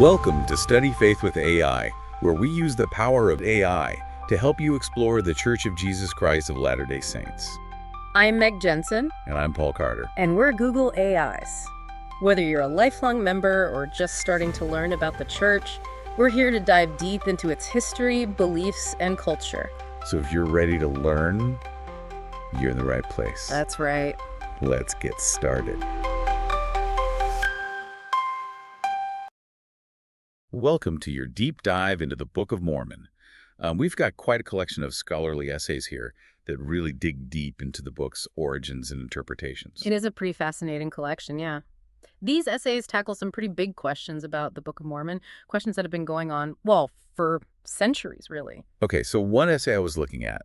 Welcome to Study Faith with AI, where we use the power of AI to help you explore the Church of Jesus Christ of Latter-day Saints. I'm Meg Jensen. And I'm Paul Carter. And we're Google AIs. Whether you're a lifelong member or just starting to learn about the church, we're here to dive deep into its history, beliefs, and culture. So if you're ready to learn, you're in the right place. That's right. Let's get started. Welcome to your deep dive into the Book of Mormon. We've got quite a collection of scholarly essays here that really dig deep into the book's origins and interpretations. It is a pretty fascinating collection, yeah. These essays tackle some pretty big questions about the Book of Mormon, questions that have been going on, well, for centuries, really. Okay, so one essay I was looking at,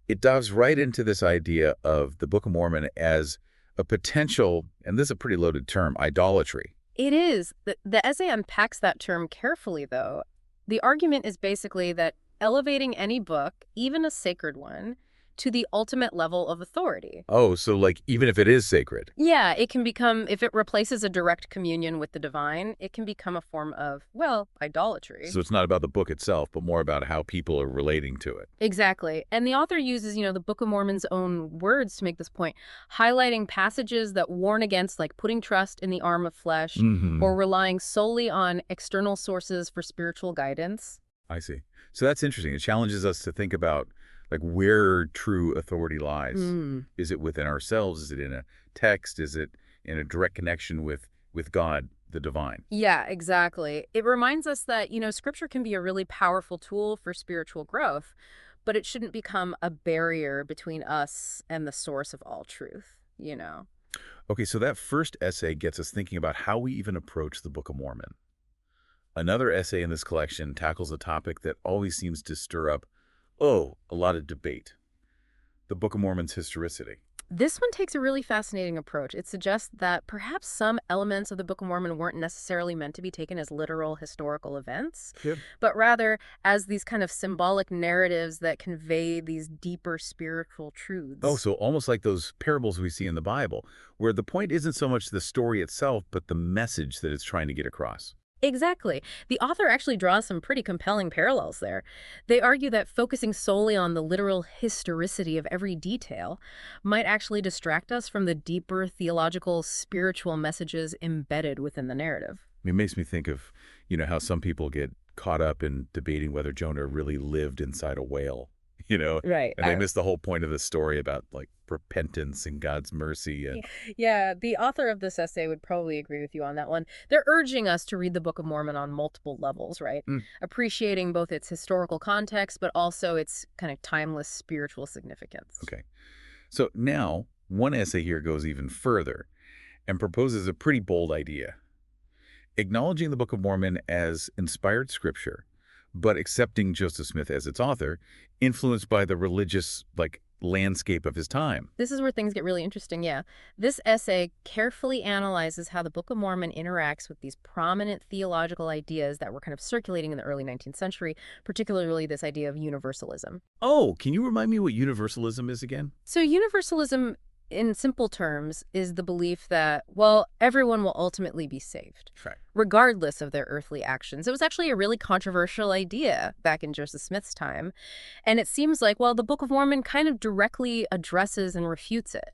it dives right into this idea of the Book of Mormon as a potential, and this is a pretty loaded term, idolatry. It is. The essay unpacks that term carefully, though. The argument is basically that elevating any book, even a sacred one, to the ultimate level of authority. Oh, so like even if it is sacred? Yeah, it can become, if it replaces a direct communion with the divine, it can become a form of, well, idolatry. So it's not about the book itself, but more about how people are relating to it. Exactly. And the author uses, the Book of Mormon's own words to make this point, highlighting passages that warn against, like, putting trust in the arm of flesh or relying solely on external sources for spiritual guidance. I see. So that's interesting. It challenges us to think about like where true authority lies. Is it within ourselves? Is it in a text? Is it in a direct connection with God, the divine? Yeah, exactly. It reminds us that, Scripture can be a really powerful tool for spiritual growth, but it shouldn't become a barrier between us and the source of all truth, Okay, so that first essay gets us thinking about how we even approach the Book of Mormon. Another essay in this collection tackles a topic that always seems to stir up a lot of debate. The Book of Mormon's historicity. This one takes a really fascinating approach. It suggests that perhaps some elements of the Book of Mormon weren't necessarily meant to be taken as literal historical events, but rather as these kind of symbolic narratives that convey these deeper spiritual truths. Oh, so almost like those parables we see in the Bible, where the point isn't so much the story itself, but the message that it's trying to get across. Exactly. The author actually draws some pretty compelling parallels there. They argue that focusing solely on the literal historicity of every detail might actually distract us from the deeper theological, spiritual messages embedded within the narrative. It makes me think of, how some people get caught up in debating whether Jonah really lived inside a whale, Right. And they miss the whole point of the story about like repentance and God's mercy. Yeah, the author of this essay would probably agree with you on that one. They're urging us to read the Book of Mormon on multiple levels, right? Appreciating both its historical context, but also its kind of timeless spiritual significance. Okay. So now one essay here goes even further and proposes a pretty bold idea. Acknowledging the Book of Mormon as inspired scripture, but accepting Joseph Smith as its author, influenced by the religious, landscape of his time. This is where things get really interesting, yeah. This essay carefully analyzes how the Book of Mormon interacts with these prominent theological ideas that were kind of circulating in the early 19th century, particularly this idea of universalism. Oh, can you remind me what universalism is again? So universalism, in simple terms, is the belief that, well, everyone will ultimately be saved, Right, regardless of their earthly actions. It was actually a really controversial idea back in Joseph Smith's time. And it seems like, well, the Book of Mormon kind of directly addresses and refutes it.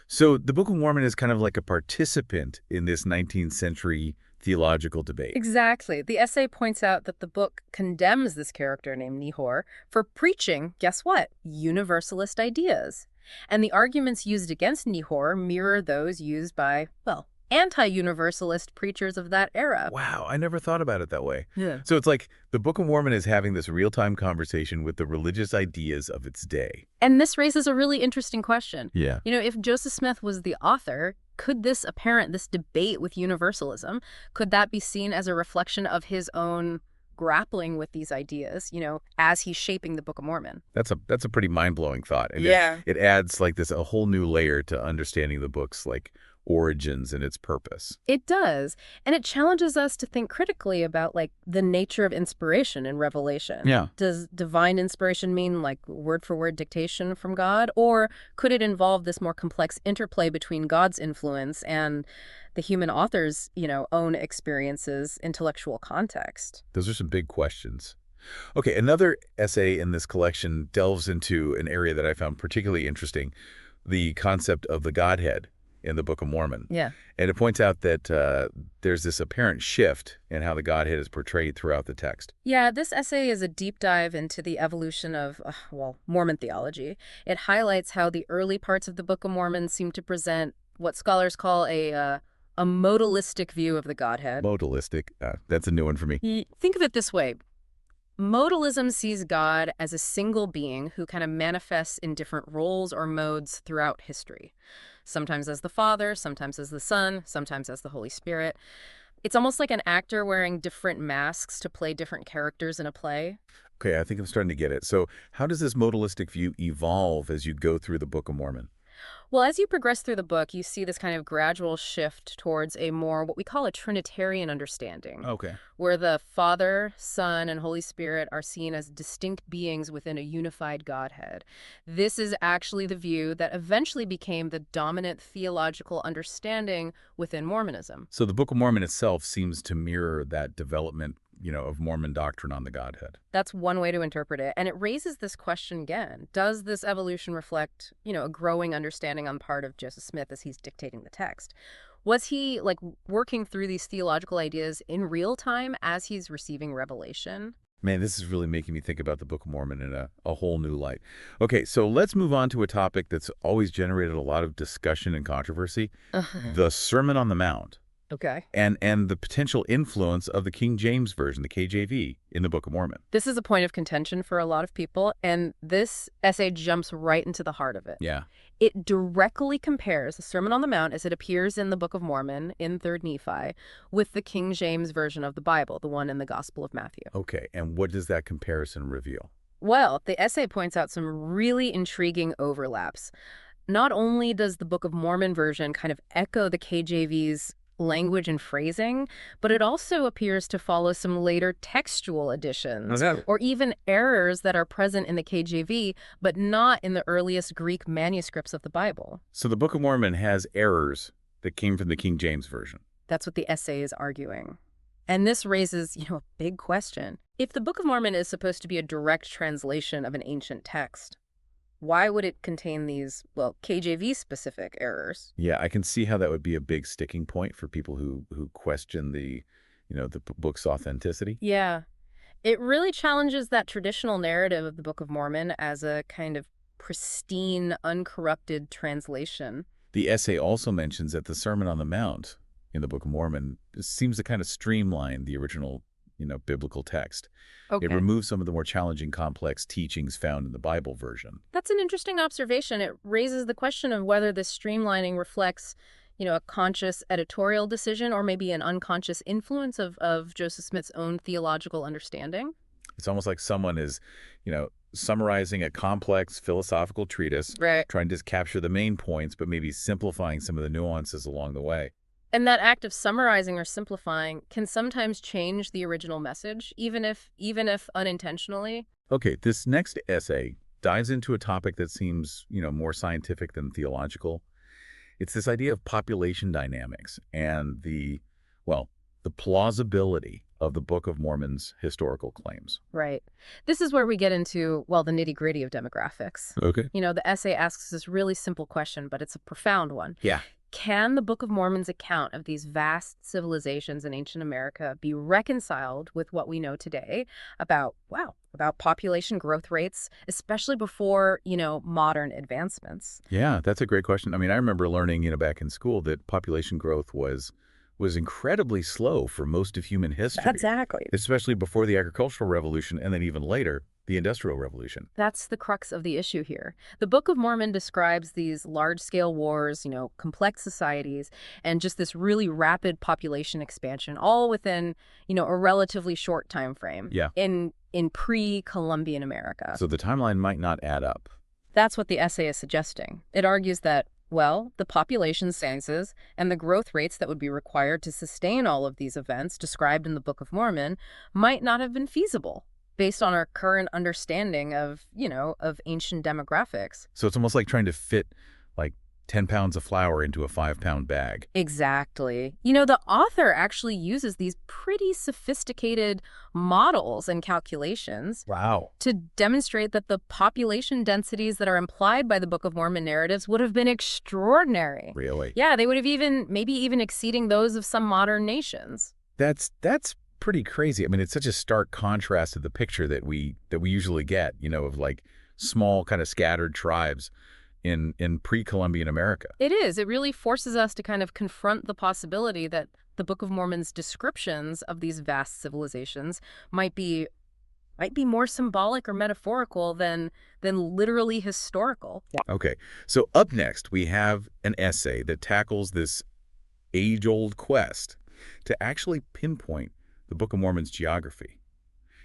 So the Book of Mormon is kind of like a participant in this 19th century theological debate. Exactly. The essay points out that the book condemns this character named Nehor for preaching, guess what, universalist ideas. And the arguments used against Nehor mirror those used by, well, anti-universalist preachers of that era. Wow, I never thought about it that way. Yeah. So it's like the Book of Mormon is having this real-time conversation with the religious ideas of its day. And this raises a really interesting question. Yeah. If Joseph Smith was the author, could this debate with universalism, could that be seen as a reflection of his own grappling with these ideas, as he's shaping the Book of Mormon? That's a pretty mind-blowing thought. And Yeah. It adds a whole new layer to understanding the book's origins and its purpose. It does. And it challenges us to think critically about, like, the nature of inspiration in Revelation. Yeah. Does divine inspiration mean, like, word-for-word dictation from God? Or could it involve this more complex interplay between God's influence and the human author's, own experiences, intellectual context? Those are some big questions. Okay, another essay in this collection delves into an area that I found particularly interesting, the concept of the Godhead in the Book of Mormon. Yeah. And it points out that there's this apparent shift in how the Godhead is portrayed throughout the text. Yeah, this essay is a deep dive into the evolution of, Mormon theology. It highlights how the early parts of the Book of Mormon seem to present what scholars call a modalistic view of the Godhead. Modalistic, that's a new one for me. Think of it this way. Modalism sees God as a single being who kind of manifests in different roles or modes throughout history. Sometimes as the Father, sometimes as the Son, sometimes as the Holy Spirit. It's almost like an actor wearing different masks to play different characters in a play. Okay, I think I'm starting to get it. So how does this modalistic view evolve as you go through the Book of Mormon? Well, as you progress through the book, you see this kind of gradual shift towards a more what we call a Trinitarian understanding, Okay. where the Father, Son, and Holy Spirit are seen as distinct beings within a unified Godhead. This is actually the view that eventually became the dominant theological understanding within Mormonism. So the Book of Mormon itself seems to mirror that development, of Mormon doctrine on the Godhead. That's one way to interpret it. And it raises this question again. Does this evolution reflect, a growing understanding on the part of Joseph Smith as he's dictating the text? Was he, like, working through these theological ideas in real time as he's receiving revelation? Man, this is really making me think about the Book of Mormon in a whole new light. Okay, so let's move on to a topic that's always generated a lot of discussion and controversy, the Sermon on the Mount. Okay. And the potential influence of the King James Version, the KJV, in the Book of Mormon. This is a point of contention for a lot of people, and this essay jumps right into the heart of it. Yeah. It directly compares the Sermon on the Mount as it appears in the Book of Mormon in 3rd Nephi with the King James Version of the Bible, the one in the Gospel of Matthew. Okay, and what does that comparison reveal? Well, the essay points out some really intriguing overlaps. Not only does the Book of Mormon version kind of echo the KJV's language and phrasing, but it also appears to follow some later textual additions or even errors that are present in the KJV, but not in the earliest Greek manuscripts of the Bible. So the Book of Mormon has errors that came from the King James Version. That's what the essay is arguing. And this raises, a big question. If the Book of Mormon is supposed to be a direct translation of an ancient text, why would it contain these, KJV-specific errors? Yeah, I can see how that would be a big sticking point for people who question the book's authenticity. Yeah. It really challenges that traditional narrative of the Book of Mormon as a kind of pristine, uncorrupted translation. The essay also mentions that the Sermon on the Mount in the Book of Mormon seems to kind of streamline the original, biblical text. Okay. It removes some of the more challenging, complex teachings found in the Bible version. That's an interesting observation. It raises the question of whether this streamlining reflects, a conscious editorial decision or maybe an unconscious influence of Joseph Smith's own theological understanding. It's almost like someone is, summarizing a complex philosophical treatise, Right. trying to capture the main points, but maybe simplifying some of the nuances along the way. And that act of summarizing or simplifying can sometimes change the original message, even if unintentionally. Okay, this next essay dives into a topic that seems, more scientific than theological. It's this idea of population dynamics and the plausibility of the Book of Mormon's historical claims. Right. This is where we get into, the nitty-gritty of demographics. Okay. The essay asks this really simple question, but it's a profound one. Yeah. Can the Book of Mormon's account of these vast civilizations in ancient America be reconciled with what we know today about population growth rates, especially before, modern advancements? Yeah, that's a great question. I mean, I remember learning, back in school that population growth was incredibly slow for most of human history. Exactly. Especially before the agricultural revolution and then even later, the Industrial Revolution. That's the crux of the issue here. The Book of Mormon describes these large-scale wars, complex societies, and just this really rapid population expansion, all within, a relatively short time frame. Yeah. In pre-Columbian America. So the timeline might not add up. That's what the essay is suggesting. It argues that, Well, the population census and the growth rates that would be required to sustain all of these events described in the Book of Mormon might not have been feasible based on our current understanding of, of ancient demographics. So it's almost like trying to fit like 10 pounds of flour into a 5-pound bag. Exactly. The author actually uses these pretty sophisticated models and calculations Wow. to demonstrate that the population densities that are implied by the Book of Mormon narratives would have been extraordinary. Really? Yeah, they would have maybe even exceeding those of some modern nations. That's pretty crazy. I mean, it's such a stark contrast to the picture that we usually get, of like small kind of scattered tribes in pre-Columbian America. It is. It really forces us to kind of confront the possibility that the Book of Mormon's descriptions of these vast civilizations might be more symbolic or metaphorical than literally historical. Okay. So up next, we have an essay that tackles this age-old quest to actually pinpoint the Book of Mormon's geography.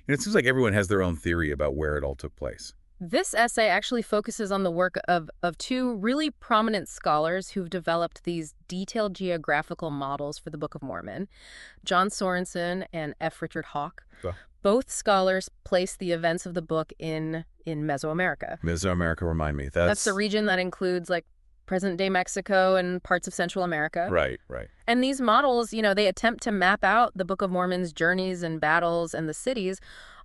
And it seems like everyone has their own theory about where it all took place. This essay actually focuses on the work of two really prominent scholars who've developed these detailed geographical models for the Book of Mormon, John Sorensen and F. Richard Hawk. Oh. Both scholars place the events of the book in Mesoamerica. Mesoamerica, remind me. That's the region that includes like present-day Mexico and parts of Central America. Right. And these models, they attempt to map out the Book of Mormon's journeys and battles and the cities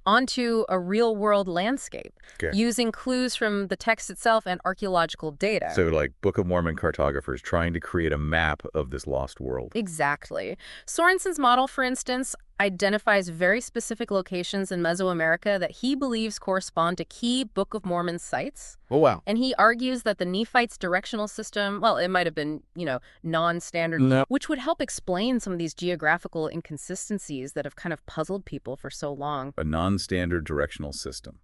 onto a real-world landscape, using clues from the text itself and archaeological data. So like Book of Mormon cartographers trying to create a map of this lost world. Exactly. Sorensen's model, for instance, identifies very specific locations in Mesoamerica that he believes correspond to key Book of Mormon sites. Oh, wow. And he argues that the Nephites' directional system, well, it might have been, non-standard, which would help explain some of these geographical inconsistencies that have kind of puzzled people for so long. A non-standard directional system.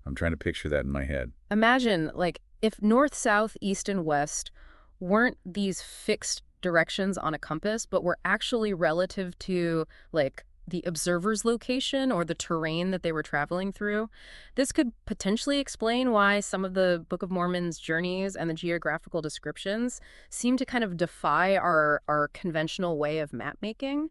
I'm trying to picture that in my head. Imagine, like, if north, south, east, and west weren't these fixed directions on a compass, but were actually relative to, like, the observer's location or the terrain that they were traveling through. This could potentially explain why some of the Book of Mormon's journeys and the geographical descriptions seem to kind of defy our conventional way of map making.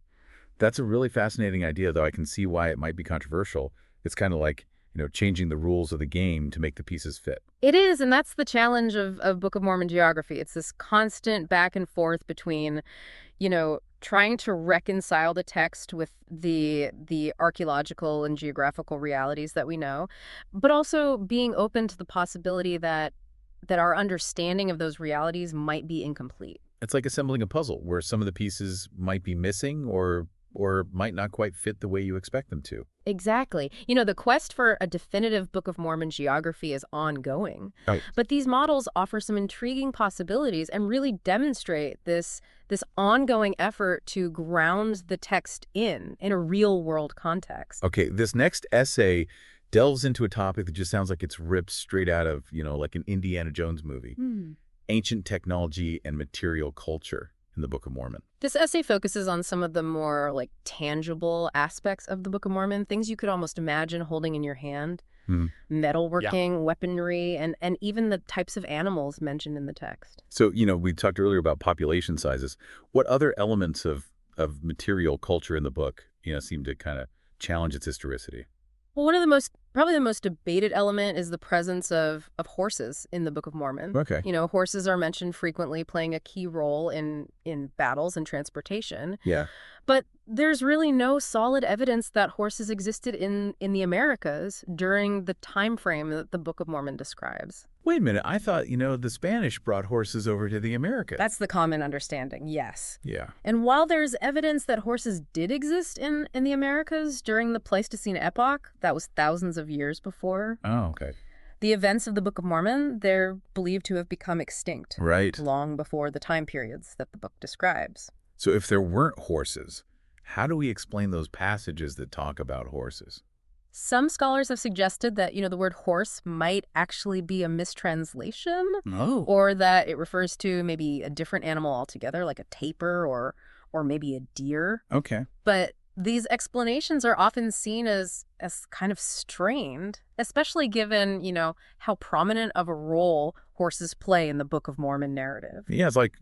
That's a really fascinating idea, though I can see why it might be controversial. It's kind of like, changing the rules of the game to make the pieces fit. It is, and that's the challenge of Book of Mormon geography. It's this constant back and forth between, trying to reconcile the text with the archaeological and geographical realities that we know, but also being open to the possibility that our understanding of those realities might be incomplete. It's like assembling a puzzle where some of the pieces might be missing or might not quite fit the way you expect them to. Exactly. The quest for a definitive Book of Mormon geography is ongoing. Right. But these models offer some intriguing possibilities and really demonstrate this ongoing effort to ground the text in a real-world context. Okay, this next essay delves into a topic that just sounds like it's ripped straight out of, like an Indiana Jones movie. Ancient technology and material culture in the Book of Mormon. This essay focuses on some of the more tangible aspects of the Book of Mormon, things you could almost imagine holding in your hand, metalworking, weaponry, and even the types of animals mentioned in the text. So, we talked earlier about population sizes. What other elements of material culture in the book, seem to kind of challenge its historicity? Well, probably the most debated element is the presence of horses in the Book of Mormon. Okay. Horses are mentioned frequently, playing a key role in battles and transportation. Yeah. But there's really no solid evidence that horses existed in the Americas during the time frame that the Book of Mormon describes. Wait a minute. I thought, the Spanish brought horses over to the Americas. That's the common understanding, yes. Yeah. And while there's evidence that horses did exist in the Americas during the Pleistocene epoch, that was thousands of years before. Oh, okay. The events of the Book of Mormon, they're believed to have become extinct. Right. Long before the time periods that the book describes. So if there weren't horses, how do we explain those passages that talk about horses? Some scholars have suggested that, the word horse might actually be a mistranslation. Oh. Or that it refers to maybe a different animal altogether, like a tapir or maybe a deer. Okay. But These explanations are often seen as kind of strained, especially given, how prominent of a role horses play in the Book of Mormon narrative. Yeah, it's like,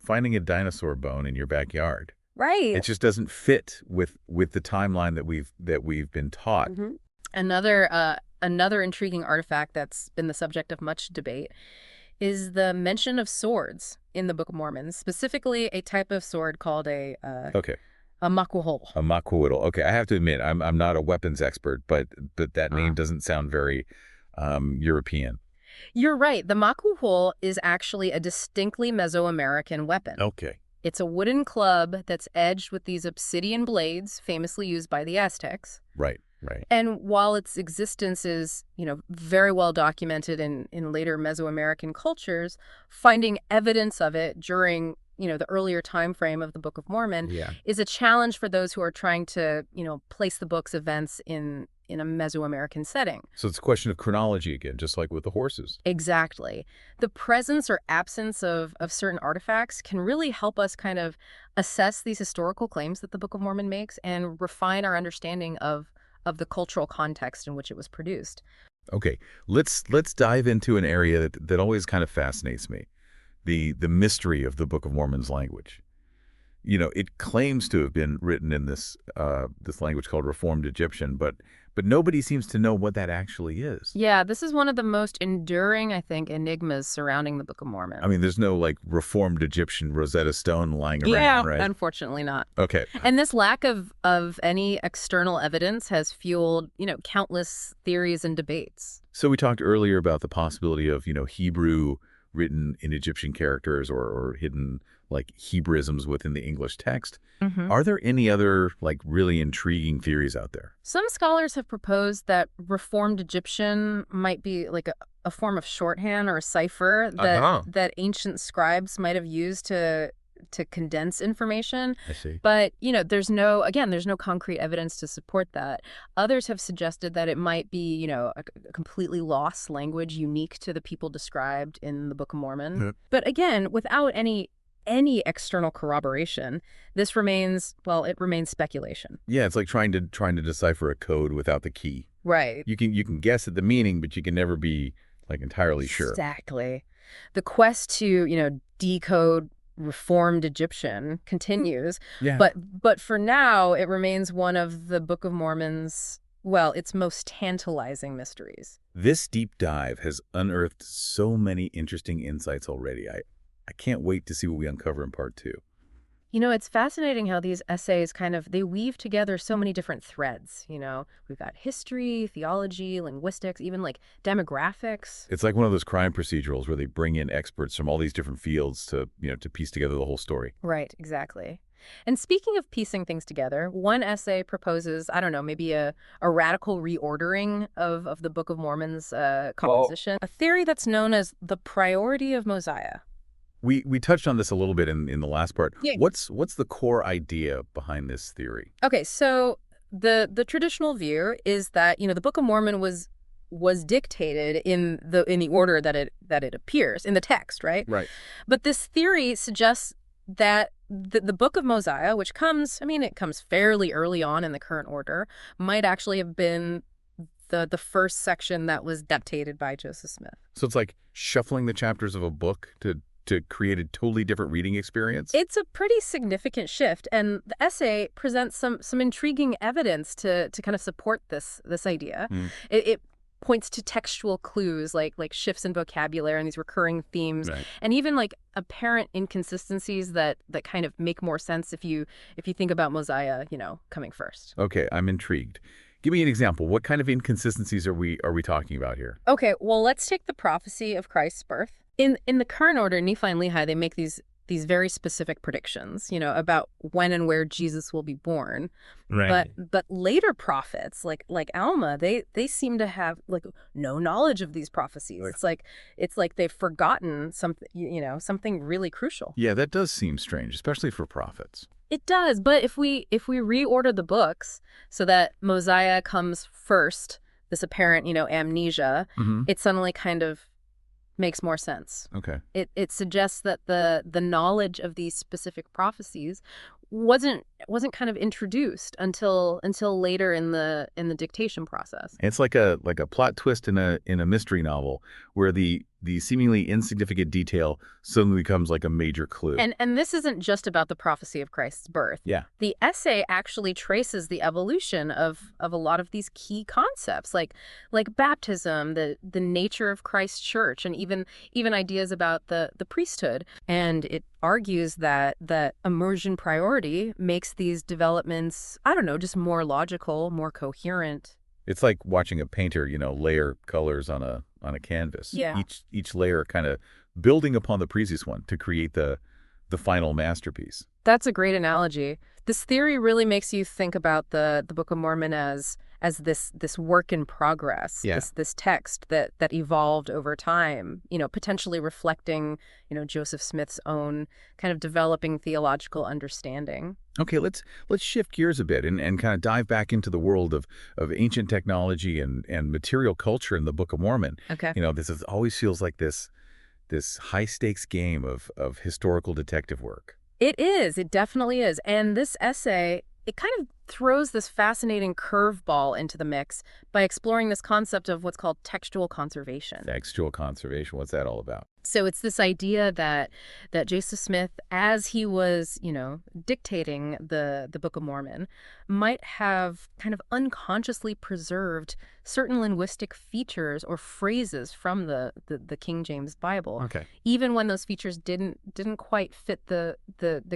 finding a dinosaur bone in your backyard. Right. It just doesn't fit with the timeline that we've been taught. hmm Another intriguing artifact that's been the subject of much debate is the mention of swords in the Book of Mormon, specifically a type of sword called Okay. a makuhol. A makuhidal. Okay, I have to admit, I'm not a weapons expert, but that name doesn't sound very European. You're right. The makuhol is actually a distinctly Mesoamerican weapon. Okay. It's a wooden club that's edged with these obsidian blades, famously used by the Aztecs. Right, right. And while its existence is, very well documented in later Mesoamerican cultures, finding evidence of it during, the earlier time frame of the Book of Mormon Yeah. is a challenge for those who are trying to, place the book's events in a Mesoamerican setting. So it's a question of chronology again, just like with the horses. Exactly. The presence or absence of certain artifacts can really help us kind of assess these historical claims that the Book of Mormon makes and refine our understanding of the cultural context in which it was produced. Okay, let's dive into an area that always kind of fascinates me, the mystery of the Book of Mormon's language. It claims to have been written in this language called Reformed Egyptian, but nobody seems to know what that actually is. Yeah, this is one of the most enduring, I think, enigmas surrounding the Book of Mormon. I mean, there's no like Reformed Egyptian Rosetta Stone lying around, right? Unfortunately not. Okay. And this lack of any external evidence has fueled, countless theories and debates. So we talked earlier about the possibility of, Hebrew written in Egyptian characters or hidden like Hebraisms within the English text. Mm-hmm. Are there any other like really intriguing theories out there? Some scholars have proposed that Reformed Egyptian might be like a form of shorthand or a cipher that ancient scribes might have used to condense information. I see. But, there's no concrete evidence to support that. Others have suggested that it might be, a completely lost language unique to the people described in the Book of Mormon. Yeah. But again, without any external corroboration, this remains speculation. Yeah, it's like trying to decipher a code without the key. Right. You can guess at the meaning, but you can never be like entirely sure. Exactly. The quest to, decode Reformed Egyptian continues. Yeah. But for now, it remains one of the Book of Mormon's, its most tantalizing mysteries. This deep dive has unearthed so many interesting insights already. I can't wait to see what we uncover in part 2. It's fascinating how these essays they weave together so many different threads. We've got history, theology, linguistics, even like demographics. It's like one of those crime procedurals where they bring in experts from all these different fields to piece together the whole story. Right, exactly. And speaking of piecing things together, one essay proposes, I don't know, maybe a radical reordering of the Book of Mormon's composition, a theory that's known as the priority of Mosiah. We touched on this a little bit in the last part. Yeah. What's the core idea behind this theory? Okay, so the traditional view is that, the Book of Mormon was dictated in the order that it appears in the text, right? Right. But this theory suggests that the Book of Mosiah, which comes fairly early on in the current order, might actually have been the first section that was dictated by Joseph Smith. So it's like shuffling the chapters of a book to create a totally different reading experience? It's a pretty significant shift, and the essay presents some intriguing evidence to kind of support this idea. It points to textual clues like shifts in vocabulary and these recurring themes, Right. and even like apparent inconsistencies that kind of make more sense if you think about Mosiah, coming first. Okay, I'm intrigued. Give me an example. What kind of inconsistencies are we talking about here? Okay, well, let's take the prophecy of Christ's birth. In the current order, Nephi and Lehi, they make these very specific predictions, about when and where Jesus will be born. Right. But later prophets, like Alma, they seem to have like no knowledge of these prophecies. Right. It's like they've forgotten something, something really crucial. Yeah, that does seem strange, especially for prophets. It does, but if we reorder the books so that Mosiah comes first, this apparent, amnesia, it suddenly kind of makes more sense. Okay. It suggests that the knowledge of these specific prophecies wasn't kind of introduced until later in the dictation process. It's like a plot twist in a mystery novel where the seemingly insignificant detail suddenly becomes like a major clue. And this isn't just about the prophecy of Christ's birth. Yeah. The essay actually traces the evolution of a lot of these key concepts, like baptism, the nature of Christ's church, and even ideas about the priesthood. And it argues that immersion priority makes these developments, I don't know, just more logical, more coherent. It's like watching a painter, layer colors on a canvas. Yeah. Each layer kind of building upon the previous one to create the final masterpiece. That's a great analogy. This theory really makes you think about the Book of Mormon as this work in progress, Yeah. this text that evolved over time, potentially reflecting, Joseph Smith's own kind of developing theological understanding. Okay, let's shift gears a bit and kind of dive back into the world of ancient technology and material culture in the Book of Mormon. Okay. Always feels like this high stakes game of historical detective work. It is. It definitely is. And this essay, it kind of throws this fascinating curveball into the mix by exploring this concept of what's called textual conservation. Textual conservation, what's that all about? So it's this idea that Joseph Smith, as he was, dictating the Book of Mormon, might have kind of unconsciously preserved certain linguistic features or phrases from the King James Bible, Okay. even when those features didn't quite fit the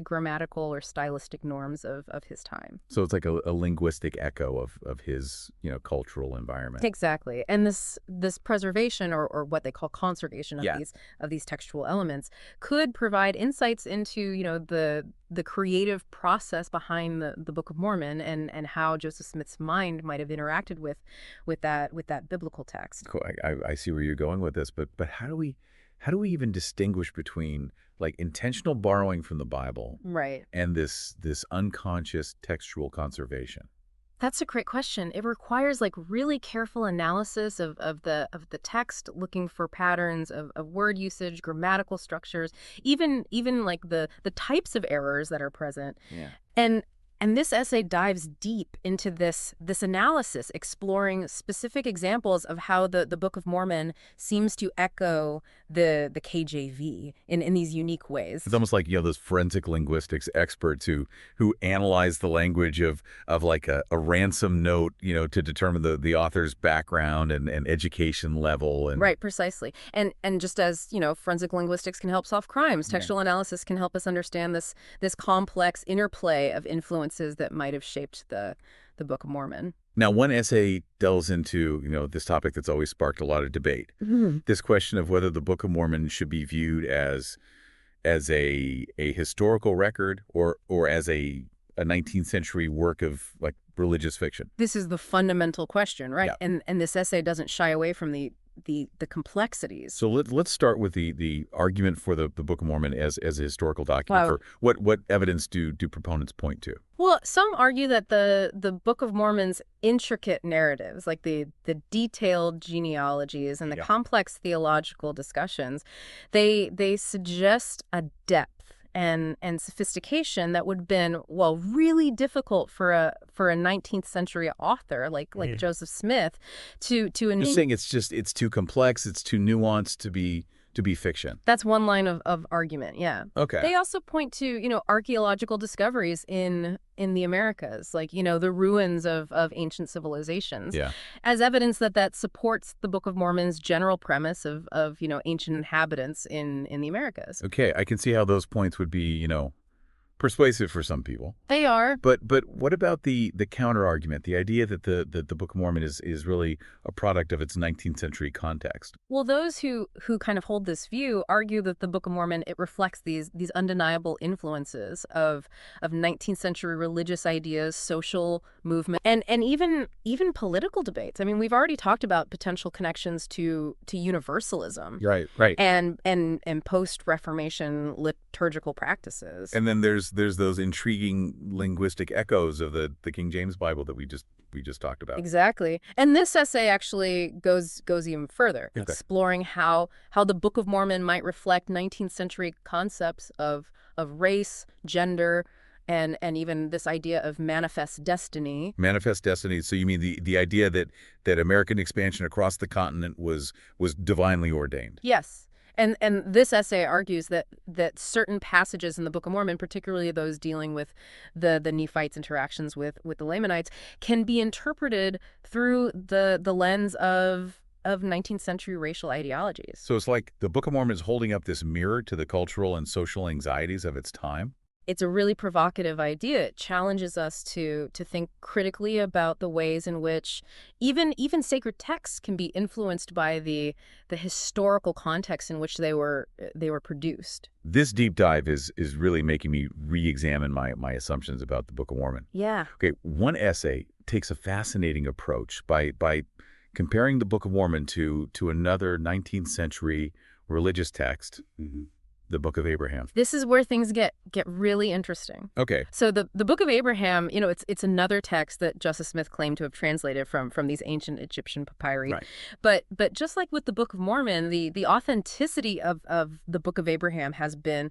grammatical or stylistic norms of his time. So it's like a linguistic echo of his, cultural environment. Exactly. And this preservation or what they call conservation of these textual elements could provide insights into, the creative process behind the Book of Mormon and how Joseph Smith's mind might have interacted with that biblical text. Cool. I see where you're going with this, but how do we even distinguish between like intentional borrowing from the Bible Right. and this unconscious textual conservation? That's a great question. It requires like really careful analysis of the text, looking for patterns of word usage, grammatical structures, even like the types of errors that are present. Yeah. And this essay dives deep into this analysis, exploring specific examples of how the Book of Mormon seems to echo the KJV in these unique ways. It's almost like, those forensic linguistics experts who analyze the language of like a ransom note, to determine the author's background and education level. And Right, precisely. And just as, forensic linguistics can help solve crimes, textual analysis can help us understand this complex interplay of influences that might have shaped the Book of Mormon. Now, one essay delves into, this topic that's always sparked a lot of debate. Mm-hmm. This question of whether the Book of Mormon should be viewed as a historical record or as a 19th century work of like religious fiction. This is the fundamental question, right? Yeah. And this essay doesn't shy away from the complexities. So let's start with the argument for the Book of Mormon as a historical document. Wow. For what evidence do proponents point to? Well, some argue that the Book of Mormon's intricate narratives, like the detailed genealogies and the complex theological discussions, they suggest a depth and sophistication that would have been, well, really difficult for a 19th century author like Joseph Smith to You're saying it's too complex, it's too nuanced to be fiction. That's one line of argument, yeah. Okay. They also point to, archaeological discoveries in the Americas, like, the ruins of ancient civilizations, as evidence that supports the Book of Mormon's general premise of ancient inhabitants in the Americas. Okay, I can see how those points would be, persuasive for some people. They are. But what about the counter argument, the idea that the Book of Mormon is really a product of its 19th century context? Well, those who kind of hold this view argue that the Book of Mormon, it reflects these undeniable influences of 19th century religious ideas, social movement, and even political debates. I mean, we've already talked about potential connections to universalism. Right. And post-Reformation liturgical practices. And then there's those intriguing linguistic echoes of the King James Bible that we just talked about. Exactly. And this essay actually goes even further, exploring how the Book of Mormon might reflect 19th century concepts of race, gender, and even this idea of manifest destiny. Manifest destiny. So you mean the idea that American expansion across the continent was divinely ordained? Yes. And this essay argues that certain passages in the Book of Mormon, particularly those dealing with the Nephites' interactions with the Lamanites, can be interpreted through the lens of 19th century racial ideologies. So it's like the Book of Mormon is holding up this mirror to the cultural and social anxieties of its time? It's a really provocative idea. It challenges us to think critically about the ways in which even sacred texts can be influenced by the historical context in which they were produced. This deep dive is really making me re-examine my assumptions about the Book of Mormon. Yeah. Okay, one essay takes a fascinating approach by comparing the Book of Mormon to another 19th century religious text, the Book of Abraham. This is where things get really interesting. Okay. So the Book of Abraham, it's another text that Joseph Smith claimed to have translated from these ancient Egyptian papyri. Right. But just like with the Book of Mormon, the authenticity of the Book of Abraham has been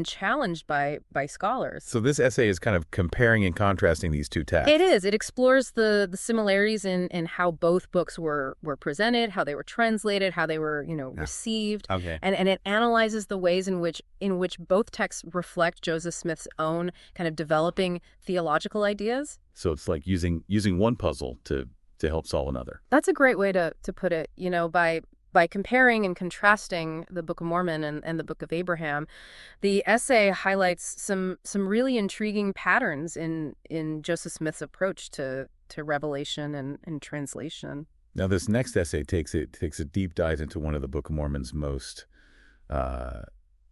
challenged by scholars. So this essay is kind of comparing and contrasting these two texts. It is. It explores the similarities in how both books were presented, how they were translated, how they were received. Okay. And it analyzes the ways in which both texts reflect Joseph Smith's own kind of developing theological ideas. So it's like using one puzzle to help solve another. That's a great way to put it. By comparing and contrasting the Book of Mormon and the Book of Abraham, the essay highlights some really intriguing patterns in Joseph Smith's approach to revelation and translation. Now this next essay takes a deep dive into one of the Book of Mormon's most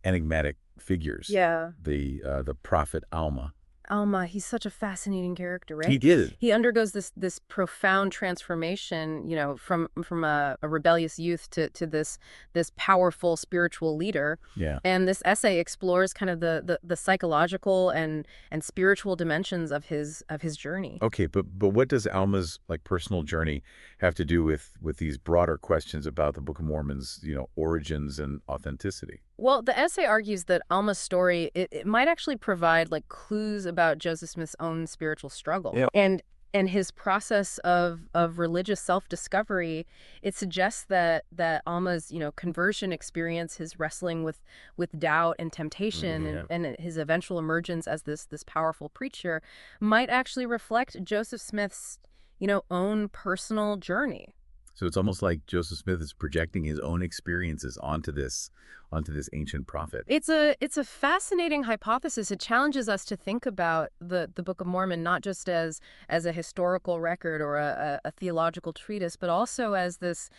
enigmatic figures. Yeah. The prophet Alma. Alma, he's such a fascinating character, right? He did. He undergoes this profound transformation, from a rebellious youth to this powerful spiritual leader. Yeah. And this essay explores kind of the psychological and spiritual dimensions of his journey. Okay, but what does Alma's personal journey have to do with these broader questions about the Book of Mormon's, origins and authenticity? Well, the essay argues that Alma's story, it might actually provide clues about Joseph Smith's own spiritual struggle. Yeah. And his process of religious self-discovery. It suggests that Alma's, conversion experience, his wrestling with doubt and temptation, and his eventual emergence as this powerful preacher might actually reflect Joseph Smith's, own personal journey. So it's almost like Joseph Smith is projecting his own experiences onto this ancient prophet. It's a fascinating hypothesis. It challenges us to think about the Book of Mormon not just as a historical record or a theological treatise, but also as this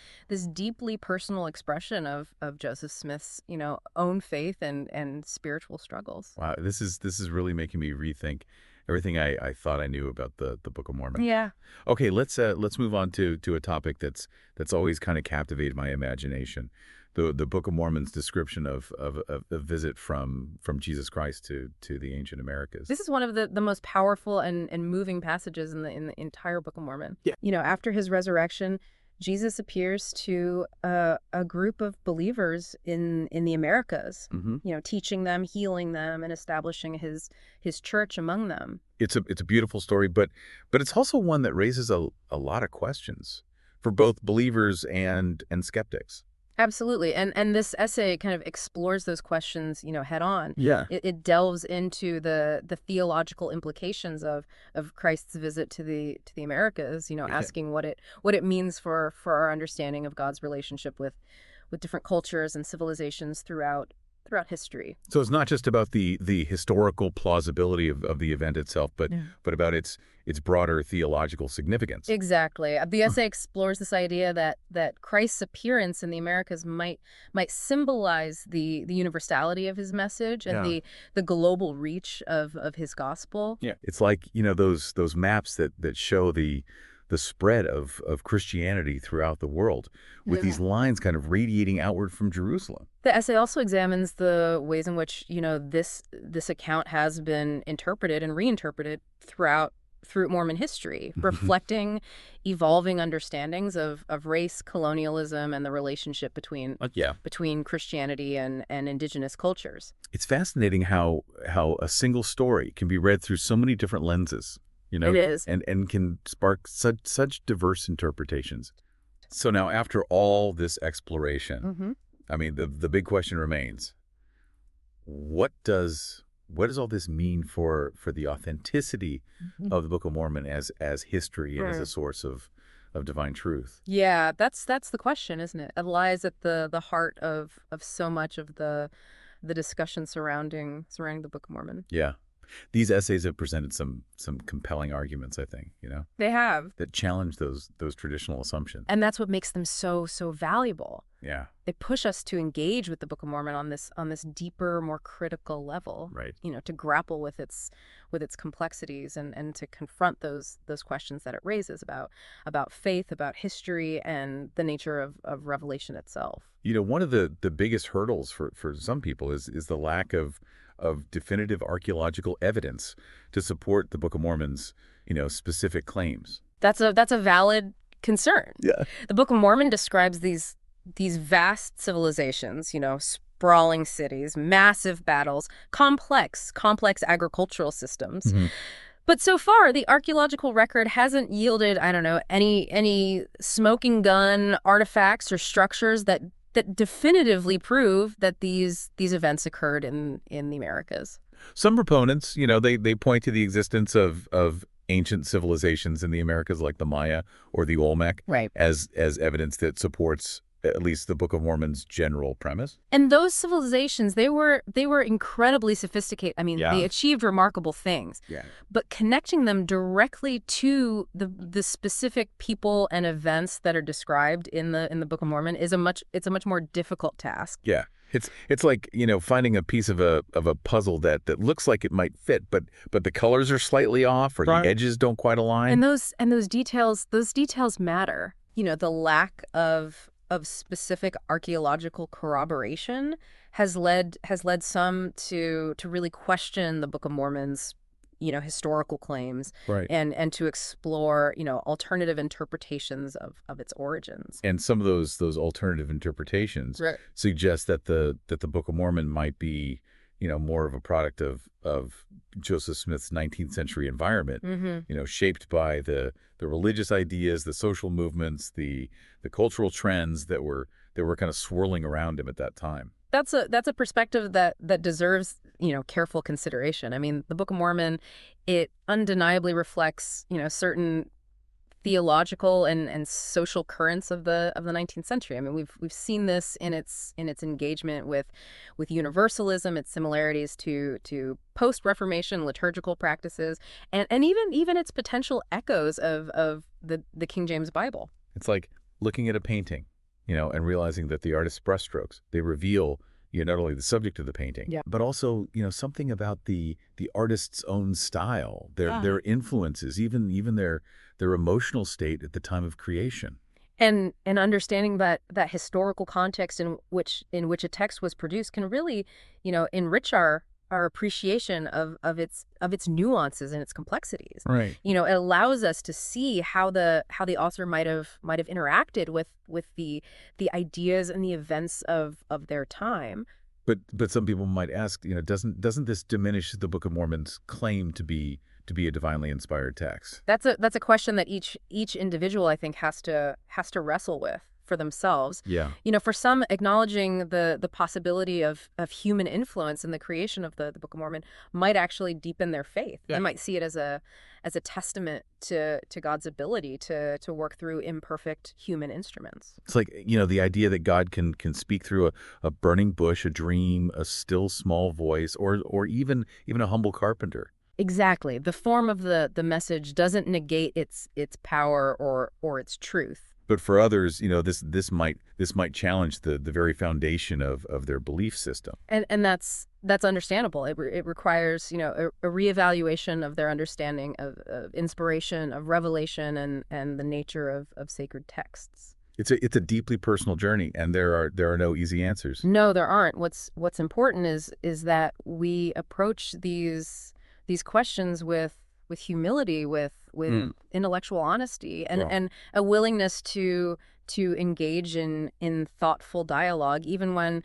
deeply personal expression of Joseph Smith's own faith and spiritual struggles. Wow, this is really making me rethink everything I thought I knew about the Book of Mormon. Yeah. Okay, let's move on to a topic that's always kind of captivated my imagination. The Book of Mormon's description of a visit from Jesus Christ to the ancient Americas. This is one of the most powerful and moving passages in the entire Book of Mormon. Yeah. After his resurrection, Jesus appears to a group of believers in the Americas, teaching them, healing them, and establishing his church among them. It's a beautiful story, but it's also one that raises a lot of questions for both believers and skeptics. Absolutely. And this essay kind of explores those questions, head on. Yeah. It delves into the theological implications of Christ's visit to the Americas, asking what it means for our understanding of God's relationship with different cultures and civilizations throughout history. So it's not just about the historical plausibility of the event itself, but about its broader theological significance. Exactly. The essay explores this idea that Christ's appearance in the Americas might symbolize the universality of his message and the global reach of his gospel. Yeah. It's like, those maps that show the spread of Christianity throughout the world with these lines kind of radiating outward from Jerusalem. The essay also examines the ways in which, this account has been interpreted and reinterpreted throughout Mormon history, reflecting evolving understandings of race, colonialism, and the relationship Yeah. between Christianity and indigenous cultures. It's fascinating how a single story can be read through so many different lenses, It is. and can spark such diverse interpretations. So now, after all this exploration, Hmm. I mean, the big question remains: what does all this mean for the authenticity of the Book of Mormon as history and as a Right. source of divine truth? Yeah, that's the question, isn't it? It lies at the heart of so much of the discussion surrounding the Book of Mormon. Yeah. These essays have presented some compelling arguments, I think, They have. that challenge those traditional assumptions. And that's what makes them so valuable. Yeah, They push us to engage with the Book of Mormon on this deeper, more critical level. right. To grapple with its complexities and to confront those questions that it raises about faith, about history, and the nature of revelation itself. One of the biggest hurdles for some people is the lack of definitive archaeological evidence to support the Book of Mormon's, specific claims. That's a valid concern. Yeah. The Book of Mormon describes these vast civilizations, sprawling cities, massive battles, complex agricultural systems. Hmm. But so far, the archaeological record hasn't yielded, I don't know, any smoking gun artifacts or structures that definitively prove that these events occurred in the Americas. Some proponents, they point to the existence of ancient civilizations in the Americas like the Maya or the Olmec Right. as evidence that supports at least the Book of Mormon's general premise. And those civilizations, they were incredibly sophisticated. I mean, Yeah. they achieved remarkable things. Yeah. But connecting them directly to the specific people and events that are described in the Book of Mormon is a much more difficult task. Yeah. It's like, finding a piece of a puzzle that looks like it might fit, but the colors are slightly off or Right. the edges don't quite align. And those details matter. The lack of specific archaeological corroboration has led some to really question the Book of Mormon's historical claims, Right. and to explore alternative interpretations of its origins. And some of those alternative interpretations Right. suggest that the Book of Mormon might be, more of a product of Joseph Smith's 19th century environment, Mm-hmm. Shaped by the religious ideas, the social movements, the cultural trends that were kind of swirling around him at that time. That's a perspective that deserves careful consideration. I mean, the Book of Mormon, it undeniably reflects certain theological and social currents of the 19th century. I mean, we've seen this in its engagement with universalism, its similarities to post-Reformation liturgical practices, and even its potential echoes of the King James Bible. It's like looking at a painting, and realizing that the artist's brushstrokes, they reveal, not only the subject of the painting, Yeah. but also, something about the artist's own style, their influences, even their emotional state at the time of creation. And understanding that historical context in which a text was produced can really, enrich our appreciation of its nuances and its complexities. Right. It allows us to see how the author might have interacted with the ideas and the events of their time. But some people might ask, doesn't this diminish the Book of Mormon's claim to be a divinely inspired text? That's a question that each individual, I think, has to wrestle with for themselves. Yeah. For some, acknowledging the possibility of human influence in the creation of the Book of Mormon might actually deepen their faith. Yeah. They might see it as a testament to God's ability to work through imperfect human instruments. It's like, the idea that God can speak through a burning bush, a dream, a still small voice, or even a humble carpenter. Exactly. The form of the message doesn't negate its power or its truth. But for others, this might challenge the very foundation of their belief system. And that's understandable. It requires a reevaluation of their understanding of inspiration, of revelation, and the nature of sacred texts. It's a deeply personal journey, and there are no easy answers. No, there aren't. What's important is that we approach these questions with with humility, with Mm, intellectual honesty, well, and a willingness to engage in thoughtful dialogue, even when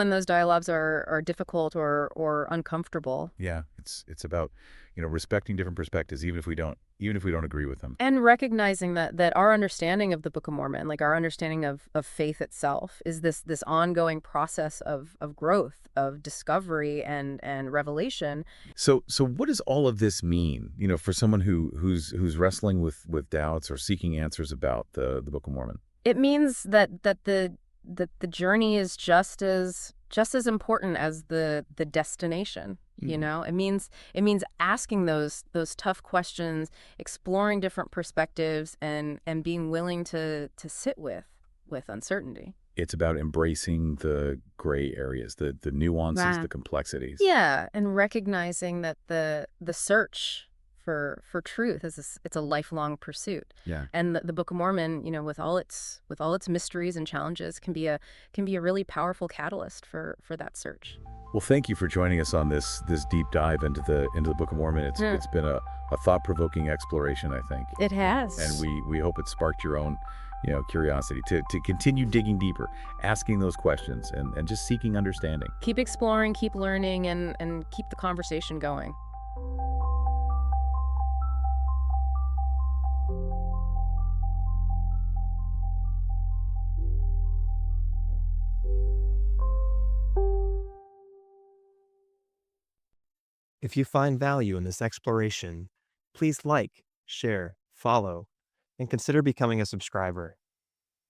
those dialogues are difficult or uncomfortable. yeah, it's about, respecting different perspectives, even if we don't agree with them. And recognizing that our understanding of the Book of Mormon, like our understanding of faith itself, is this ongoing process of growth, of discovery and revelation. So what does all of this mean, for someone who's wrestling with doubts or seeking answers about the Book of Mormon? It means that the journey is just as important as the destination. Mm. It means asking those tough questions, exploring different perspectives, and being willing to sit with uncertainty. It's about embracing the gray areas, the nuances, Right. the complexities. Yeah, and recognizing that the search for truth it's a lifelong pursuit. Yeah. And the Book of Mormon, with all its mysteries and challenges, can be a really powerful catalyst for that search. Well, thank you for joining us on this deep dive into the Book of Mormon. It's Hmm. it's been a thought-provoking exploration, I think. It And has. we hope it sparked your own, curiosity to continue digging deeper, asking those questions and just seeking understanding. Keep exploring, keep learning, and keep the conversation going. If you find value in this exploration, please like, share, follow, and consider becoming a subscriber.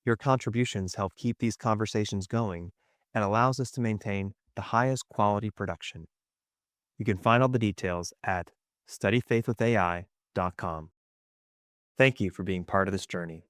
Your contributions help keep these conversations going and allows us to maintain the highest quality production. You can find all the details at studyfaithwithai.com. Thank you for being part of this journey.